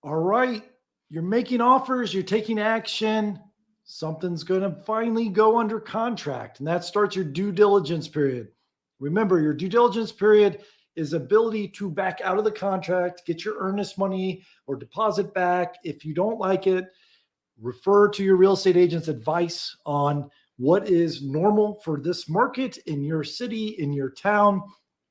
All right, you're making offers, you're taking action. Something's going to finally go under contract, and that starts your due diligence period. Remember, your due diligence period is ability to back out of the contract, get your earnest money or deposit back. If you don't like it, refer to your real estate agent's advice on what is normal for this market in your city, in your town.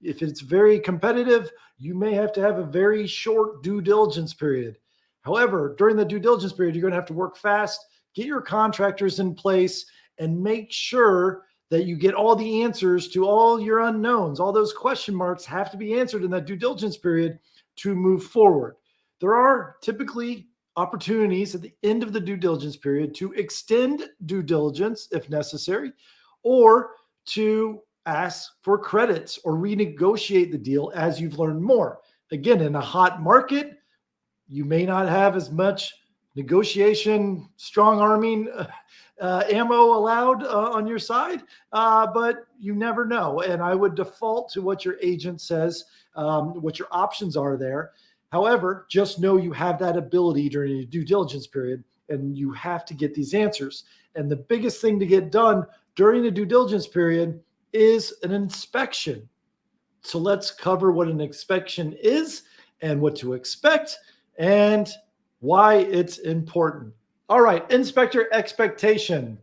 If it's very competitive, you may have to have a very short due diligence period. However, during the due diligence period, you're going to have to work fast, get your contractors in place, and make sure that you get all the answers to all your unknowns. All those question marks have to be answered in that due diligence period to move forward. There are typically opportunities at the end of the due diligence period to extend due diligence if necessary, or to ask for credits or renegotiate the deal as you've learned more. Again, in a hot market, you may not have as much negotiation, strong arming ammo allowed on your side, but you never know. And I would default to what your agent says, what your options are there. However, just know you have that ability during your due diligence period, and you have to get these answers. And the biggest thing to get done during the due diligence period is an inspection. So let's cover what an inspection is and what to expect and why it's important. All right, inspector expectation.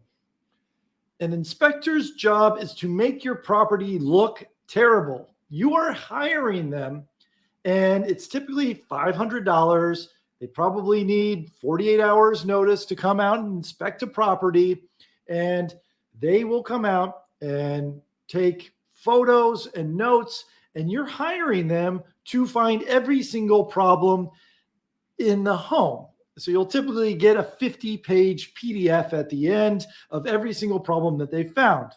An inspector's job is to make your property look terrible. You are hiring them, and it's typically $500. They probably need 48 hours notice to come out and inspect a property, and they will come out and take photos and notes, and you're hiring them to find every single problem in the home. So you'll typically get a 50-page PDF at the end of every single problem that they found.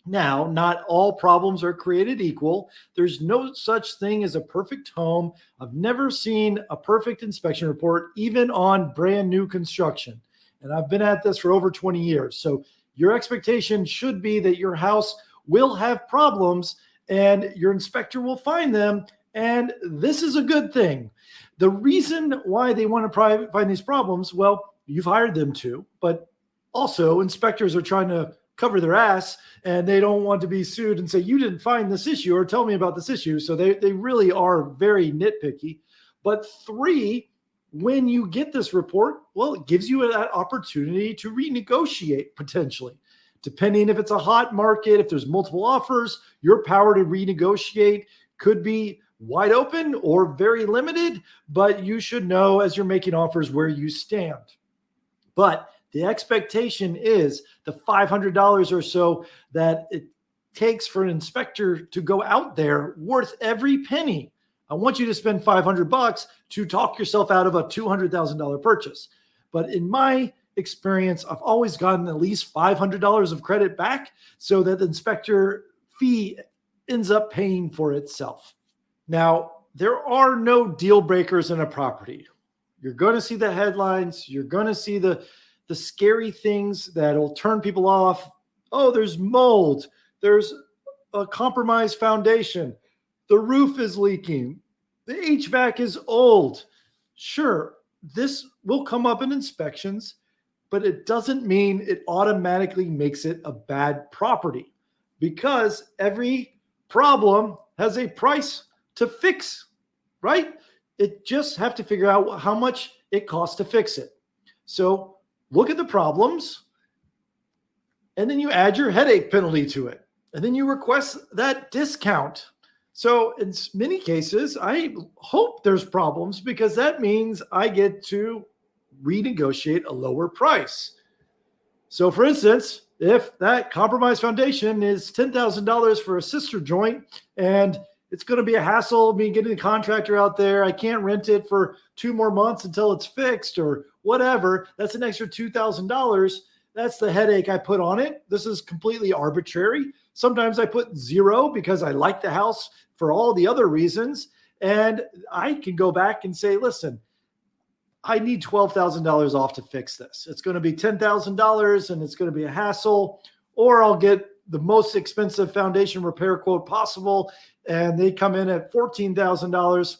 Now, not all problems are created equal. There's no such thing as a perfect home. I've never seen a perfect inspection report, even on brand new construction. And I've been at this for over 20 years. So your expectation should be that your house will have problems and your inspector will find them. And this is a good thing. The reason why they want to find these problems, well, you've hired them to, but also inspectors are trying to cover their ass and they don't want to be sued and say, you didn't find this issue or tell me about this issue. So they really are very nitpicky. But three, when you get this report, well, it gives you that opportunity to renegotiate potentially. Depending if it's a hot market, if there's multiple offers, your power to renegotiate could be wide open or very limited, but you should know as you're making offers where you stand. But the expectation is the $500 or so that it takes for an inspector to go out there worth every penny. I want you to spend $500 to talk yourself out of a $200,000 purchase. But in my experience, I've always gotten at least $500 of credit back so that the inspector fee ends up paying for itself. Now, there are no deal breakers in a property. You're going to see the headlines. You're going to see the scary things that'll turn people off. Oh, there's mold. There's a compromised foundation. The roof is leaking. The HVAC is old. Sure, this will come up in inspections, but it doesn't mean it automatically makes it a bad property because every problem has a price to fix, right? It just have to figure out how much it costs to fix it. So look at the problems, and then you add your headache penalty to it, and then you request that discount. So in many cases, I hope there's problems because that means I get to renegotiate a lower price. So for instance, if that compromised foundation is $10,000 for a sister joint and it's going to be a hassle, me getting a contractor out there, I can't rent it for 2 more months until it's fixed or whatever, that's an extra $2,000. That's the headache I put on it. This is completely arbitrary. Sometimes I put 0 because I like the house for all the other reasons. And I can go back and say, listen, I need $12,000 off to fix this. It's going to be $10,000 and it's going to be a hassle, or I'll get the most expensive foundation repair quote possible and they come in at $14,000.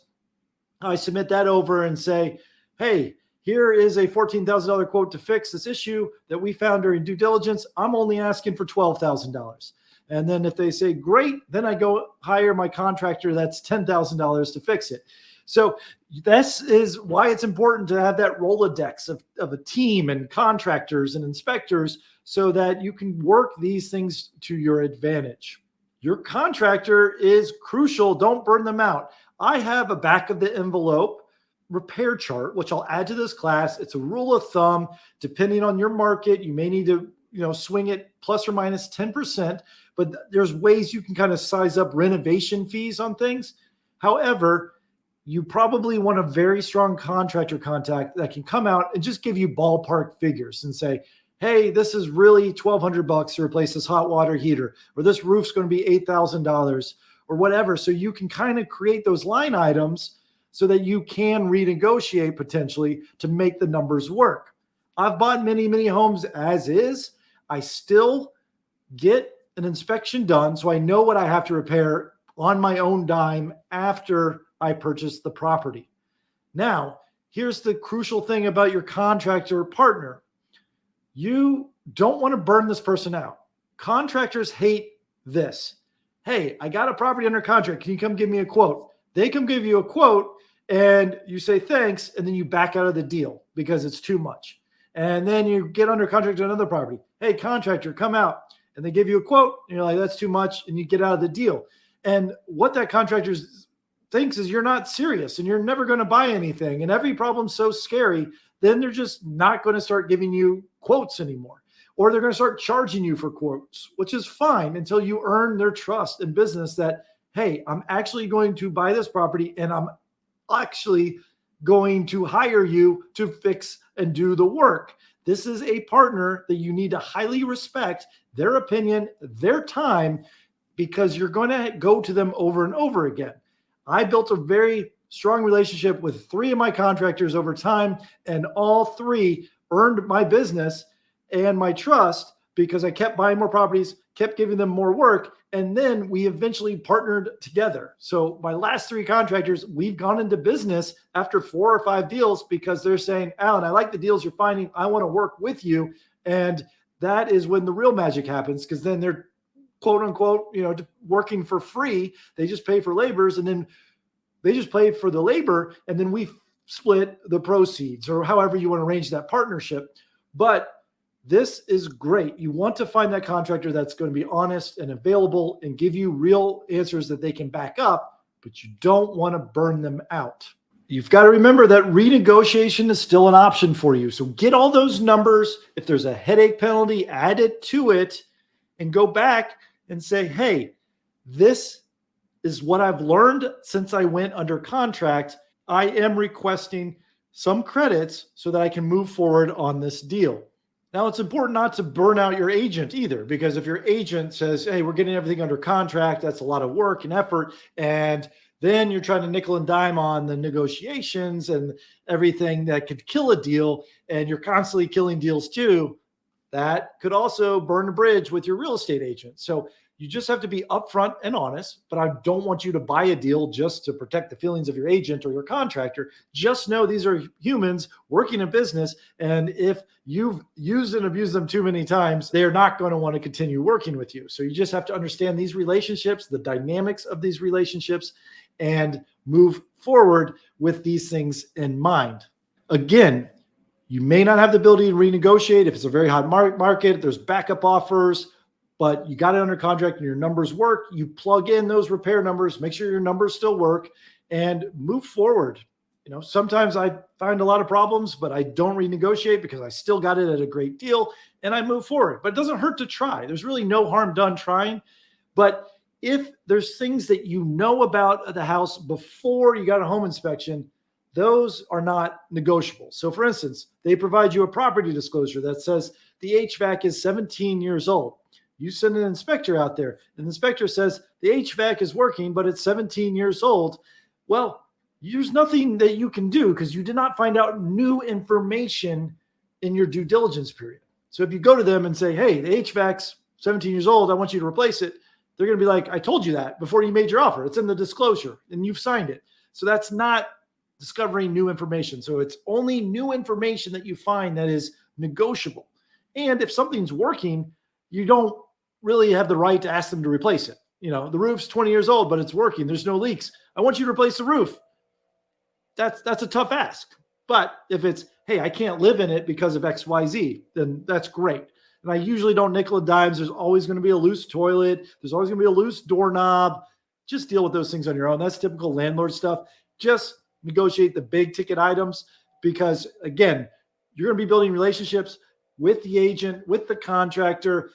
I submit that over and say, hey, here is a $14,000 quote to fix this issue that we found during due diligence. I'm only asking for $12,000. And then if they say, great, then I go hire my contractor that's $10,000 to fix it. So this is why it's important to have that Rolodex of a team and contractors and inspectors so that you can work these things to your advantage. Your contractor is crucial. Don't burn them out. I have a back of the envelope repair chart, which I'll add to this class. It's a rule of thumb. Depending on your market, you may need to swing it plus or minus 10%, but there's ways you can kind of size up renovation fees on things. However, you probably want a very strong contractor contact that can come out and just give you ballpark figures and say, hey, this is really $1,200 to replace this hot water heater, or this roof's going to be $8,000 or whatever. So you can kind of create those line items so that you can renegotiate potentially to make the numbers work. I've bought many, many homes as is. I still get an inspection done, so I know what I have to repair on my own dime after I purchase the property. Now, here's the crucial thing about your contractor partner. You don't want to burn this person out. Contractors hate this. Hey, I got a property under contract. Can you come give me a quote? They come give you a quote and you say thanks, and then you back out of the deal because it's too much. And then you get under contract to another property. Hey, contractor, come out. And they give you a quote, and you're like, that's too much, and you get out of the deal. And what that contractor thinks is you're not serious and you're never going to buy anything. And every problem's so scary, then they're just not going to start giving you quotes anymore. Or they're going to start charging you for quotes, which is fine until you earn their trust in business that, hey, I'm actually going to buy this property and I'm actually going to hire you to fix and do the work. This is a partner that you need to highly respect their opinion, their time, because you're going to go to them over and over again. I built a very strong relationship with 3 of my contractors over time, and all 3 earned my business and my trust because I kept buying more properties, kept giving them more work, and then we eventually partnered together. So my last 3 contractors, we've gone into business after 4 or 5 deals because they're saying, Alan, I like the deals you're finding. I want to work with you. And that is when the real magic happens, because then they're quote unquote, working for free. They just pay for labors, and then they just pay for the labor, and then we split the proceeds, or however you want to arrange that partnership. But this is great. You want to find that contractor that's going to be honest and available and give you real answers that they can back up, but you don't want to burn them out. You've got to remember that renegotiation is still an option for you. So get all those numbers. If there's a headache penalty, add it to it and go back and say, hey, this is what I've learned since I went under contract. I am requesting some credits so that I can move forward on this deal. Now, it's important not to burn out your agent either, because if your agent says, hey, we're getting everything under contract, that's a lot of work and effort, and then you're trying to nickel and dime on the negotiations and everything that could kill a deal, and you're constantly killing deals too, that could also burn a bridge with your real estate agent. So you just have to be upfront and honest, but I don't want you to buy a deal just to protect the feelings of your agent or your contractor. Just know these are humans working a business, and if you've used and abused them too many times, they are not going to want to continue working with you. So you just have to understand these relationships, the dynamics of these relationships, and move forward with these things in mind. Again, you may not have the ability to renegotiate if it's a very hot market, there's backup offers, but you got it under contract and your numbers work. You plug in those repair numbers, make sure your numbers still work, and move forward. Sometimes I find a lot of problems, but I don't renegotiate because I still got it at a great deal and I move forward. But it doesn't hurt to try. There's really no harm done trying. But if there's things that you know about the house before you got a home inspection, those are not negotiable. So for instance, they provide you a property disclosure that says the HVAC is 17 years old. You send an inspector out there, and the inspector says the HVAC is working, but it's 17 years old. Well, there's nothing that you can do because you did not find out new information in your due diligence period. So if you go to them and say, hey, the HVAC's 17 years old, I want you to replace it, they're going to be like, I told you that before you made your offer. It's in the disclosure and you've signed it. So that's not discovering new information. So it's only new information that you find that is negotiable. And if something's working, you don't really have the right to ask them to replace it. The roof's 20 years old, but it's working. There's no leaks. I want you to replace the roof. That's a tough ask. But if it's, hey, I can't live in it because of XYZ, then that's great. And I usually don't nickel and dimes. There's always going to be a loose toilet. There's always going to be a loose doorknob. Just deal with those things on your own. That's typical landlord stuff. Just negotiate the big ticket items because, again, you're going to be building relationships with the agent, with the contractor,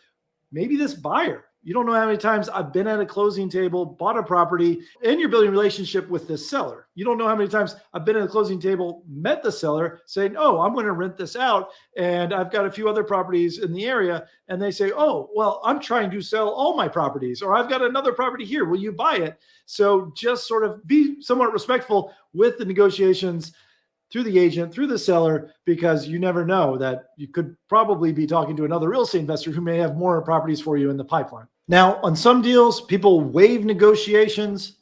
maybe this buyer. You don't know how many times I've been at a closing table, bought a property, and you're building a relationship with the seller. You don't know how many times I've been at a closing table, met the seller, saying, oh, I'm going to rent this out, and I've got a few other properties in the area. And they say, oh, well, I'm trying to sell all my properties, or I've got another property here. Will you buy it? So just sort of be somewhat respectful with the negotiations through the agent, through the seller, because you never know that you could probably be talking to another real estate investor who may have more properties for you in the pipeline. Now, on some deals, people waive negotiations.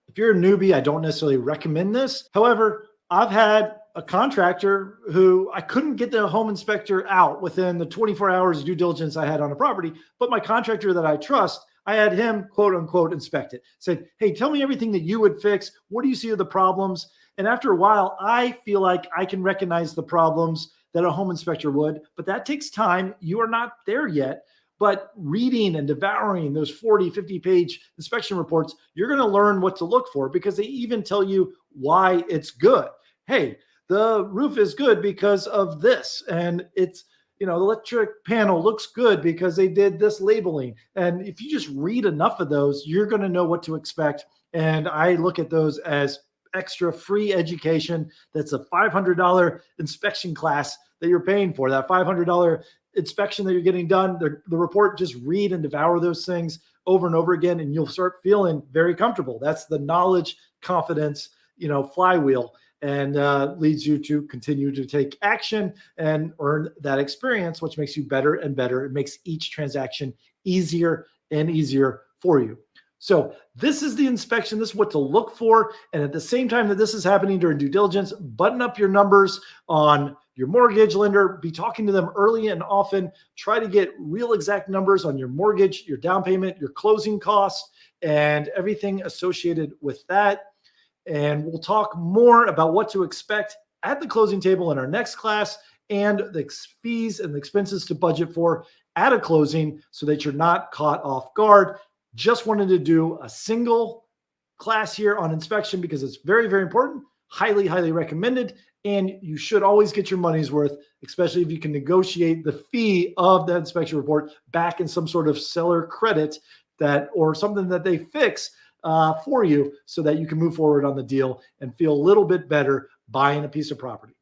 If you're a newbie, I don't necessarily recommend this. However, I've had a contractor who I couldn't get the home inspector out within the 24 hours of due diligence I had on a property, but my contractor that I trust, I had him, quote unquote, inspect it. Said, hey, tell me everything that you would fix. What do you see are the problems? And after a while, I feel like I can recognize the problems that a home inspector would, but that takes time. You are not there yet. But reading and devouring those 40, 50-page inspection reports, you're going to learn what to look for because they even tell you why it's good. Hey, the roof is good because of this. And it's, the electric panel looks good because they did this labeling. And if you just read enough of those, you're going to know what to expect. And I look at those as extra free education. That's a $500 inspection class that you're paying for, that $500 inspection that you're getting done. The report, just read and devour those things over and over again, and you'll start feeling very comfortable. That's the knowledge, confidence, flywheel, and leads you to continue to take action and earn that experience, which makes you better and better. It makes each transaction easier and easier for you. So this is the inspection. This is what to look for. And at the same time that this is happening during due diligence, button up your numbers on your mortgage lender. Be talking to them early and often. Try to get real exact numbers on your mortgage, your down payment, your closing costs, and everything associated with that. And we'll talk more about what to expect at the closing table in our next class and the fees and the expenses to budget for at a closing so that you're not caught off guard. Just wanted to do a single class here on inspection because it's very, very important. Highly, highly recommended. And you should always get your money's worth, especially if you can negotiate the fee of that inspection report back in some sort of seller credit or something that they fix for you so that you can move forward on the deal and feel a little bit better buying a piece of property.